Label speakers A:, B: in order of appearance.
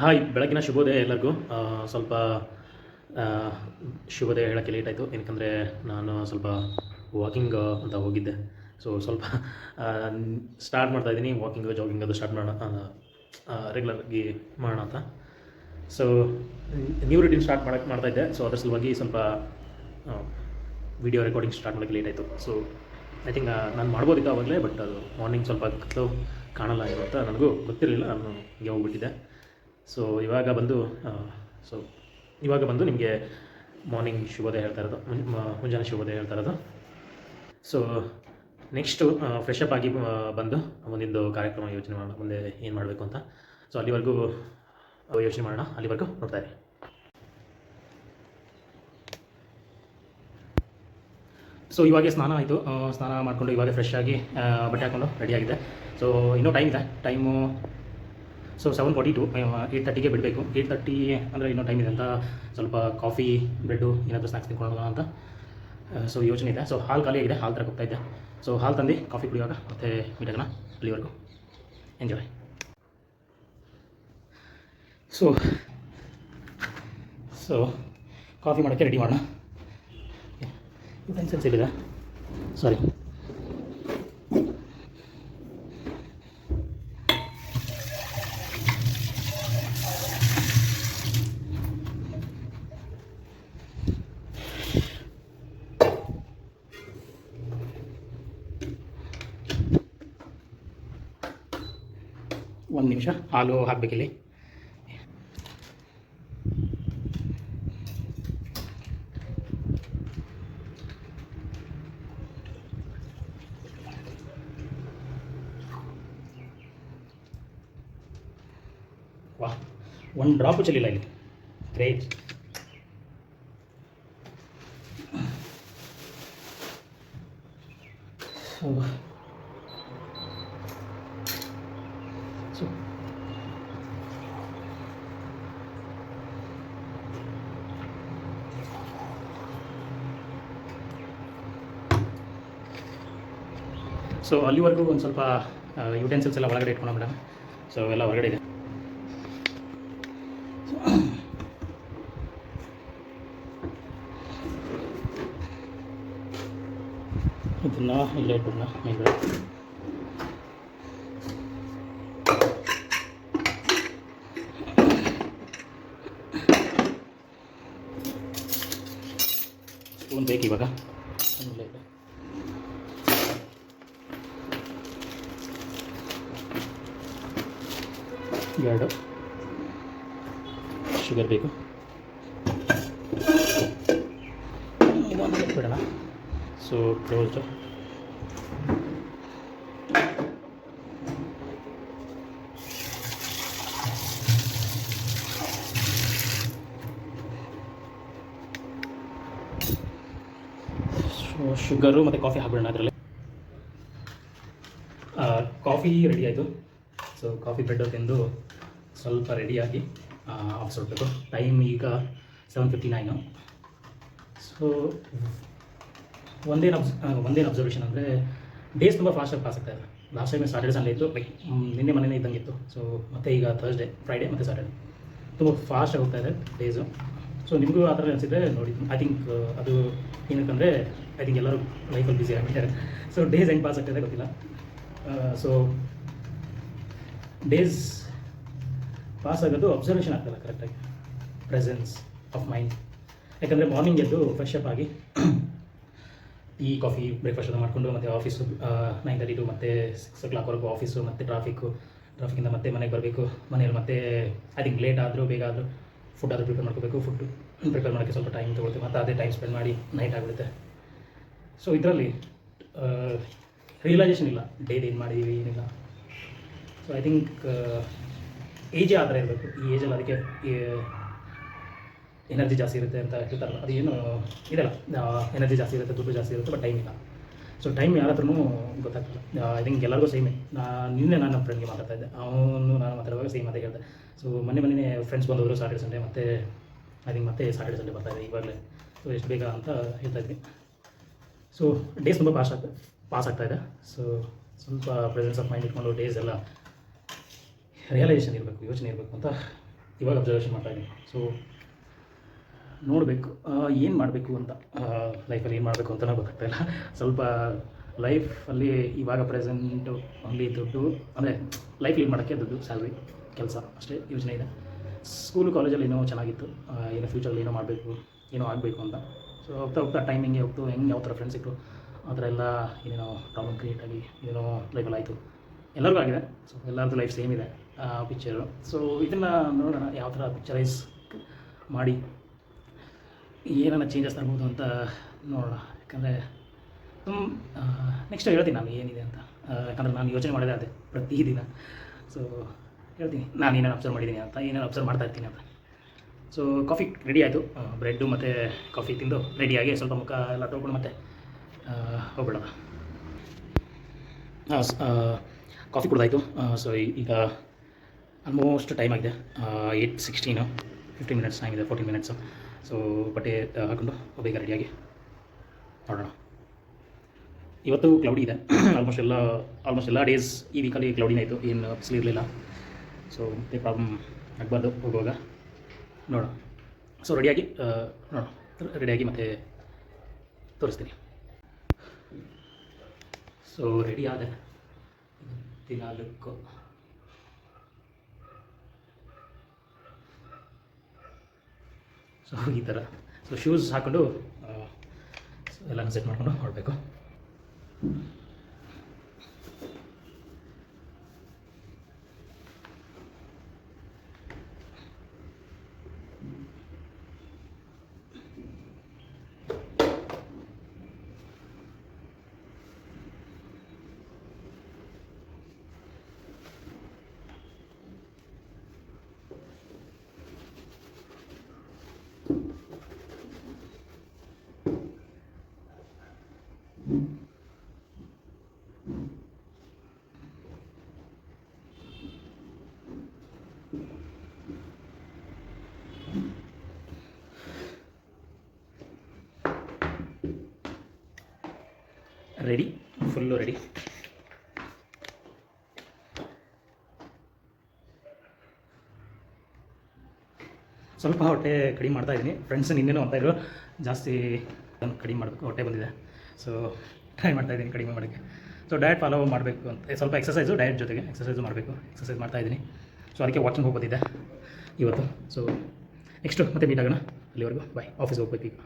A: Hi, ಬೆಳಗಿನ ಶುಭೋದಯ ಎಲ್ಲರಿಗೂ. ಸ್ವಲ್ಪ ಆ, ಶುಭೋದಯ ಹೇಳೋಕ್ಕೆ ಲೇಟ್ ಆಯಿತು. ಏನಕ್ಕಂದರೆ ನಾನು ಸ್ವಲ್ಪ ವಾಕಿಂಗ್ ಅಂತ ಹೋಗಿದ್ದೆ. ಸೊ ಸ್ವಲ್ಪ ಸ್ಟಾರ್ಟ್ ಮಾಡ್ತಾಯಿದ್ದೀನಿ ವಾಕಿಂಗು, ಜಾಗಿಂಗ್ ಅದು ಸ್ಟಾರ್ಟ್ ಮಾಡೋಣ, ರೆಗ್ಯುಲರಾಗಿ ಮಾಡೋಣ ಅಂತ. ಸೊ ನ್ಯೂ ರೂಟೀನ್ ಸ್ಟಾರ್ಟ್ ಮಾಡ್ತಾಯಿದ್ದೆ. ಸೊ ಅದ್ರ ಸಲುವಾಗಿ ಸ್ವಲ್ಪ ವಿಡಿಯೋ ರೆಕಾರ್ಡಿಂಗ್ ಸ್ಟಾರ್ಟ್ ಮಾಡೋಕ್ಕೆ ಲೇಟ್ ಆಯಿತು. ಸೊ ಐ ಥಿಂಕ್ ನಾನು ಮಾಡ್ಬೋದಿತ್ತು ಆವಾಗಲೇ, ಬಟ್ ಅದು ಮಾರ್ನಿಂಗ್ ಸ್ವಲ್ಪ ಕತ್ತಲು ಕಾಣಲ್ಲ ಏನು ಅಂತ ನನಗೂ ಗೊತ್ತಿರಲಿಲ್ಲ. ನಾನು ಹಿಂಗೆ ಹೋಗ್ಬಿಟ್ಟಿದ್ದೆ. ಸೊ ಸೊ ಇವಾಗ ಬಂದು ನಿಮಗೆ ಮಾರ್ನಿಂಗ್ ಶುಭೋದಯ ಹೇಳ್ತಾ ಇರೋದು, ಮುಂಜಾನೆ ಶುಭೋದಯ ಹೇಳ್ತಾ ಇರೋದು. ಸೊ ನೆಕ್ಸ್ಟು ಫ್ರೆಶ್ ಅಪ್ ಆಗಿ ಬಂದು ಮುಂದಿಂದು ಕಾರ್ಯಕ್ರಮ ಯೋಚನೆ ಮಾಡೋಣ, ಮುಂದೆ ಏನು ಮಾಡಬೇಕು ಅಂತ. ಸೊ ಅಲ್ಲಿವರೆಗೂ ಯೋಚನೆ ಮಾಡೋಣ, ಅಲ್ಲಿವರೆಗೂ ನೋಡ್ತಾ ಇರಿ. ಸೊ ಇವಾಗ ಸ್ನಾನ ಆಯಿತು. ಸ್ನಾನ ಮಾಡಿಕೊಂಡು ಇವಾಗ ಫ್ರೆಶ್ ಆಗಿ ಬಟ್ಟೆ ಹಾಕ್ಕೊಂಡು ರೆಡಿಯಾಗಿದೆ. ಸೊ ಇನ್ನೂ ಟೈಮ್ ಇದೆ. ಟೈಮು 7:42, 8:30ಗೆ ಬಿಡಬೇಕು. 8:30 ಅಂದರೆ ಇನ್ನೂ ಟೈಮ್ ಇದೆ ಅಂತ ಸ್ವಲ್ಪ ಕಾಫಿ, ಬ್ರೆಡ್ಡು ಏನಾದರೂ ಸ್ನ್ಯಾಕ್ಸ್ ತಿನ್ಕೊಳ್ಳೋಣ ಅಂತ ಸೊ ಯೋಚನೆ ಇದೆ. ಸೊ ಹಾಲು ಖಾಲಿ ಆಗಿದೆ, ಹಾಲು ತರಕ್ಕೆ ಹೋಗ್ತಾಯಿದ್ದೆ. ಸೊ ಹಾಲು ತಂದು ಕಾಫಿ ಕುಡಿಯುವಾಗ ಮತ್ತೆ ಮೀಟಾಗೋಣ. ಅಲ್ಲಿವರೆಗೂ ಎಂಜಾಯ್. ಸೊ ಕಾಫಿ ಮಾಡೋಕ್ಕೆ ರೆಡಿ ಮಾಡೋಣ. ಯುಟೆನ್ಸಿಲ್ಸ್ ಇಲ್ಲಿದೆ, ಸಾರಿ. ಒಂದು ನಿಮಿಷ, ಹಾಲು ಹಾಕಬೇಕಿಲ್ಲಿ. ವಾಹ್, ಒಂದು ಡ್ರಾಪು ಚೆಲ್ಲಿಲ್ಲ ಇಲ್ಲಿ. ಗ್ರೇಟ್. ಸೊ ಸೊ ಅಲ್ಲಿವರೆಗೂ ಒಂದು ಸ್ವಲ್ಪ ಯುಟೆನ್ಸಿಲ್ಸ್ ಎಲ್ಲ ಒಳಗಡೆ ಇಟ್ಕೊಂಡು ಮೇಡಮ್. ಸೊ ಎಲ್ಲ ಹೊರಗಡೆ ಇದೆ. ಇದನ್ನು ಇಲ್ಲೇ ಇಟ್ಬಿಡೋಣ ಮೇಲ್ಗಡೆ. ಸ್ಪೂನ್ ಬೇಕು ಇವಾಗ. ಎರಡು ಶುಗರ್ ಬೇಕು. ಇದೊಂದು ಬಿಡೋಣ. So closed. ಸೊ ಶುಗರು ಮತ್ತು ಕಾಫಿ ಹಾಕ್ಬಿಡೋಣ ಅದರಲ್ಲಿ. ಕಾಫಿ ರೆಡಿ ಆಯಿತು. ಸೊ ಕಾಫಿ ಬ್ರೆಡ್ ತಿಂದು ಸ್ವಲ್ಪ ರೆಡಿಯಾಗಿ ಆಫೀಸ್ ಹೊರಡಬೇಕು. ಟೈಮ್ ಈಗ 7:59. ಸೊ ಒಂದೇನು ಅಬ್ಸರ್ವೇಷನ್ ಅಂದರೆ ಡೇಸ್ ತುಂಬ ಫಾಸ್ಟಾಗಿ ಪಾಸ್ ಆಗ್ತಾಯಿದೆ. ಲಾಸ್ಟ್ ಟೈಮ್ ಸಾಟರ್ಡೆ ಸಂಡೇ ಇತ್ತು, ಲೈಕ್ ನಿನ್ನೆ ಮನೆಯೇ ಇದ್ದಂಗಿತ್ತು. ಸೊ ಮತ್ತು ಈಗ ಥರ್ಸ್ಡೇ, ಫ್ರೈಡೇ ಮತ್ತು ಸ್ಯಾಟರ್ಡೆ ತುಂಬ ಫಾಸ್ಟಾಗಿ ಹೋಗ್ತಾಯಿದೆ ಡೇಸು. ಸೊ ನಿಮಗೂ ಆ ಥರ ಅನಿಸಿದ್ರೆ ನೋಡಿ. ಐ ಥಿಂಕ್ ಅದು ಏನಕ್ಕಂದರೆ ಐ ಥಿಂಕ್ ಎಲ್ಲರೂ ಲೈಫಲ್ಲಿ ಬ್ಯುಸಿ ಆಗಿಬಿಟ್ಟಿದ್ದಾರೆ. ಸೊ ಡೇಸ್ ಹೆಂಗೆ ಪಾಸ್ ಆಗ್ತಾಯಿದೆ ಗೊತ್ತಿಲ್ಲ. ಸೊ ಡೇಸ್ ಪಾಸ್ ಆಗೋದು ಅಬ್ಸರ್ವೇಷನ್ ಆಗ್ತಲ್ಲ ಕರೆಕ್ಟಾಗಿ, ಪ್ರೆಸೆನ್ಸ್ ಆಫ್ ಮೈಂಡ್. ಯಾಕಂದರೆ ಮಾರ್ನಿಂಗ್ ಎದ್ದು ಫ್ರೆಶ್ ಅಪ್ ಆಗಿ ಟೀ ಕಾಫಿ ಬ್ರೇಕ್ಫಾಸ್ಟ್ ಎಲ್ಲ ಮಾಡಿಕೊಂಡು ಮತ್ತು ಆಫೀಸು 9:32 ಮತ್ತು 6 o'clockವರೆಗೂ ಆಫೀಸು, ಮತ್ತು ಟ್ರಾಫಿಕಿಂದ ಮತ್ತೆ ಮನೆಗೆ ಬರಬೇಕು. ಮನೇಲಿ ಮತ್ತೆ ಐ ಥಿಂಕ್ ಲೇಟ್ ಆದರೂ ಬೇಗ ಆದರೂ ಫುಡ್ ಆದರೂ ಪ್ರಿಪೇರ್ ಮಾಡ್ಕೋಬೇಕು. ಫುಡ್ ಪ್ರಿಪೇರ್ ಮಾಡೋಕ್ಕೆ ಸ್ವಲ್ಪ ಟೈಮ್ ತೊಗೊಳುತ್ತೆ, ಮತ್ತು ಅದೇ ಟೈಮ್ ಸ್ಪೆಂಡ್ ಮಾಡಿ ನೈಟ್ ಆಗಿಬಿಡುತ್ತೆ. ಸೊ ಇದರಲ್ಲಿ ರಿಯಲೈಸೇಷನ್ ಇಲ್ಲ ಡೇಲಿ ಏನು ಮಾಡಿದ್ದೀವಿ ಏನಿಲ್ಲ. ಸೊ ಐ ಥಿಂಕ್ ಏಜೇ ಆ ಥರ ಇರಬೇಕು. ಈ ಏಜಲ್ಲಿ ಅದಕ್ಕೆ ಎನರ್ಜಿ ಜಾಸ್ತಿ ಇರುತ್ತೆ ಅಂತ ಹೇಳ್ತಾರಲ್ಲ, ಅದು ಏನು ಇದಲ್ಲ. ಎನರ್ಜಿ ಜಾಸ್ತಿ ಇರುತ್ತೆ, ದುಡ್ಡು ಜಾಸ್ತಿ ಇರುತ್ತೆ, ಬಟ್ ಟೈಮ್ ಇಲ್ಲ. ಸೊ ಟೈಮ್ ಯಾರ ಹತ್ರನೂ ಗೊತ್ತಾಗ್ತಿಲ್ಲ. ಐ ಥಿಂಕ್ ಎಲ್ಲರಿಗೂ ಸೇಮೇ. ನಿನ್ನೆ ನಾನು ನಮ್ಮ ಫ್ರೆಂಡ್ಗೆ ಮಾತಾಡ್ತಾ ಇದ್ದೆ, ಅವನು ನಾನು ಮಾತಾಡುವಾಗ ಸೇಮ್ ಅದೇ ಹೇಳಿದೆ. ಸೊ ಮೊನ್ನೆ ಫ್ರೆಂಡ್ಸ್ ಬಂದವರು ಸಾಟರ್ಡೆ ಸಂಡೇ, ಮತ್ತು ಐ ಥಿಂಕ್ ಮತ್ತೆ ಸಾಟರ್ಡೆ ಸಂಡೇ ಬರ್ತಾಯಿದೆ ಇವಾಗಲೇ. ಸೊ ಎಷ್ಟು ಬೇಗ ಅಂತ ಹೇಳ್ತಾ ಇದ್ವಿ. ಸೊ ಡೇಸ್ ತುಂಬ ಪಾಸ್ ಆಗ್ತಾಯಿದೆ. ಸೊ ಸ್ವಲ್ಪ ಪ್ರೆಸೆನ್ಸ್ ಆಫ್ ಮೈಂಡ್ ಇಟ್ಕೊಂಡು ಡೇಸ್ ಎಲ್ಲ ರಿಯಲೈಸೇಷನ್ ಇರಬೇಕು, ಯೋಚನೆ ಇರಬೇಕು ಅಂತ ಇವಾಗ ಅಬ್ಸರ್ವೇಷನ್ ಮಾಡ್ತಾಯಿದ್ದೀನಿ. ಸೊ ನೋಡಬೇಕು ಏನು ಮಾಡಬೇಕು ಅಂತ, ಲೈಫಲ್ಲಿ ಏನು ಮಾಡಬೇಕು ಅಂತಲೇ ಗೊತ್ತಾಗ್ತಾಯಿಲ್ಲ. ಸ್ವಲ್ಪ ಲೈಫಲ್ಲಿ ಇವಾಗ ಪ್ರೆಸೆಂಟು ಓನ್ಲಿ ದುಡ್ಡು, ಅಂದರೆ ಲೈಫ್ ಲೀಡ್ ಮಾಡೋಕ್ಕೆ ದುಡ್ಡು, ಸ್ಯಾಲ್ರಿ, ಕೆಲಸ ಅಷ್ಟೇ ಯೋಚನೆ ಇದೆ. ಸ್ಕೂಲು ಕಾಲೇಜಲ್ಲಿ ಏನೋ ಚೆನ್ನಾಗಿತ್ತು, ಏನೋ ಫ್ಯೂಚರಲ್ಲಿ ಏನೋ ಮಾಡಬೇಕು, ಏನೋ ಆಗಬೇಕು ಅಂತ. ಸೊ ಹೋಗ್ತಾ ಹೋಗ್ತಾ ಟೈಮಿಂಗೆ ಹೋಗ್ತು, ಹೆಂಗೆ ಯಾವ ಥರ ಫ್ರೆಂಡ್ಸ್ ಸಿಕ್ಕರು, ಆ ಥರ ಎಲ್ಲ ಏನೇನೋ ಪ್ರಾಬ್ಲಮ್ ಕ್ರಿಯೇಟ್ ಆಗಿ ಏನೇನೋ ಲೈಫಲ್ಲಿ ಆಯಿತು. ಎಲ್ಲರಿಗೂ ಆಗಿದೆ. ಸೊ ಎಲ್ಲರದ್ದು ಲೈಫ್ ಸೇಮ್ ಇದೆ ಪಿಕ್ಚರು. ಸೊ ಇದನ್ನು ನೋಡೋಣ ಯಾವ ಥರ ಪಿಕ್ಚರೈಸ್ ಮಾಡಿ ಏನಾರ ಚೇಂಜಸ್ ತರ್ಬೋದು ಅಂತ ನೋಡೋಣ. ಯಾಕಂದರೆ ನೆಕ್ಸ್ಟ್ ಹೇಳ್ತೀನಿ ನಾನು ಏನಿದೆ ಅಂತ. ಯಾಕಂದರೆ ನಾನು ಯೋಚನೆ ಮಾಡಿದೆ ಅದೇ ಪ್ರತಿದಿನ. ಸೊ ಹೇಳ್ತೀನಿ ನಾನು ಏನೇನು ಅಬ್ಸರ್ವ್ ಮಾಡಿದ್ದೀನಿ ಅಂತ, ಏನೇನು ಅಬ್ಸರ್ವ್ ಮಾಡ್ತಾ ಇರ್ತೀನಿ ಅಂತ. ಸೊ ಕಾಫಿ ರೆಡಿ ಆಯಿತು, ಬ್ರೆಡ್ಡು ಮತ್ತು ಕಾಫಿ ತಿಂದು ರೆಡಿಯಾಗಿ ಸ್ವಲ್ಪ ಮುಖ ಎಲ್ಲ ತೊಳ್ಕೊಂಡು ಮತ್ತೆ ಹೋಗ್ಬಿಡೋಣ. ಕಾಫಿ ಕುಡ್ದಾಯಿತು. ಸೊ ಈಗ ಆಲ್ಮೋಸ್ಟ್ ಟೈಮ್ ಆಗಿದೆ 8:16, 15 ಮಿನಿಟ್ಸ್ ಟೈಮ್ ಇದೆ, 14 ಮಿನಿಟ್ಸು. ಸೊ ಬಟ್ಟೆ ಹಾಕ್ಕೊಂಡು ಬೇಗ ರೆಡಿಯಾಗಿ ನೋಡೋಣ. ಇವತ್ತು ಕ್ಲೌಡಿ ಇದೆ. ಆಲ್ಮೋಸ್ಟ್ ಎಲ್ಲ ಡೇಸ್ ಈ ವೀಕಲ್ಲಿ ಕ್ಲೌಡಿನೇ ಆಯಿತು, ಏನು ಬಿಸಿಲು ಇರಲಿಲ್ಲ. ಸೊ ಮತ್ತೆ ಪ್ರಾಬ್ಲಮ್ ಆಗಬಾರ್ದು ಹೋಗುವಾಗ. ನೋಡೋಣ. ಸೊ ರೆಡಿಯಾಗಿ ನೋಡೋಣ, ರೆಡಿಯಾಗಿ ಮತ್ತೆ ತೋರಿಸ್ತೀನಿ. ಸೊ ರೆಡಿ ಆದ ಲುಕ್ಕು. ಸೊ ಈ ಥರ. ಸೊ ಶೂಸ್ ಹಾಕ್ಕೊಂಡು ಎಲ್ಲನೂ ಸೆಟ್ ಮಾಡಿಕೊಂಡು ಹೊರಡಬೇಕು. Ready, full ready. ಸ್ವಲ್ಪ ಹೊಟ್ಟೆ ಕಡಿಮೆ ಮಾಡ್ತಾಯಿದ್ದೀನಿ. ಫ್ರೆಂಡ್ಸ್ ನಿನ್ನೇನೋ ಅಂತಾಯಿದ್ರು ಜಾಸ್ತಿ ಕಡಿಮೆ ಮಾಡಬೇಕು, ಹೊಟ್ಟೆ ಬಂದಿದೆ. ಸೊ ಟ್ರೈ ಮಾಡ್ತಾಯಿದ್ದೀನಿ ಕಡಿಮೆ ಮಾಡೋಕ್ಕೆ. ಸೊ ಡಯಟ್ ಫಾಲೋ ಮಾಡಬೇಕು ಅಂತ, ಸ್ವಲ್ಪ ಎಕ್ಸಸೈಸು, ಡಯಟ್ ಜೊತೆಗೆ ಎಕ್ಸಸೈಸು ಮಾಡಬೇಕು. ಎಕ್ಸಸೈಸ್ ಮಾಡ್ತಾಯಿದ್ದೀನಿ. ಸೊ ಅದಕ್ಕೆ ವಾಕಿಂಗ್ ಹೋಗ್ಬೋದಿದ್ದೆ ಇವತ್ತು. ಸೊ ನೆಕ್ಸ್ಟು ಮತ್ತೆ ಮೀಟ್ ಆಗೋಣ. ಅಲ್ಲಿವರೆಗೂ ಬಾಯ್. ಆಫೀಸ್ಗೆ ಹೋಗ್ಬೇಕು ಈಗ.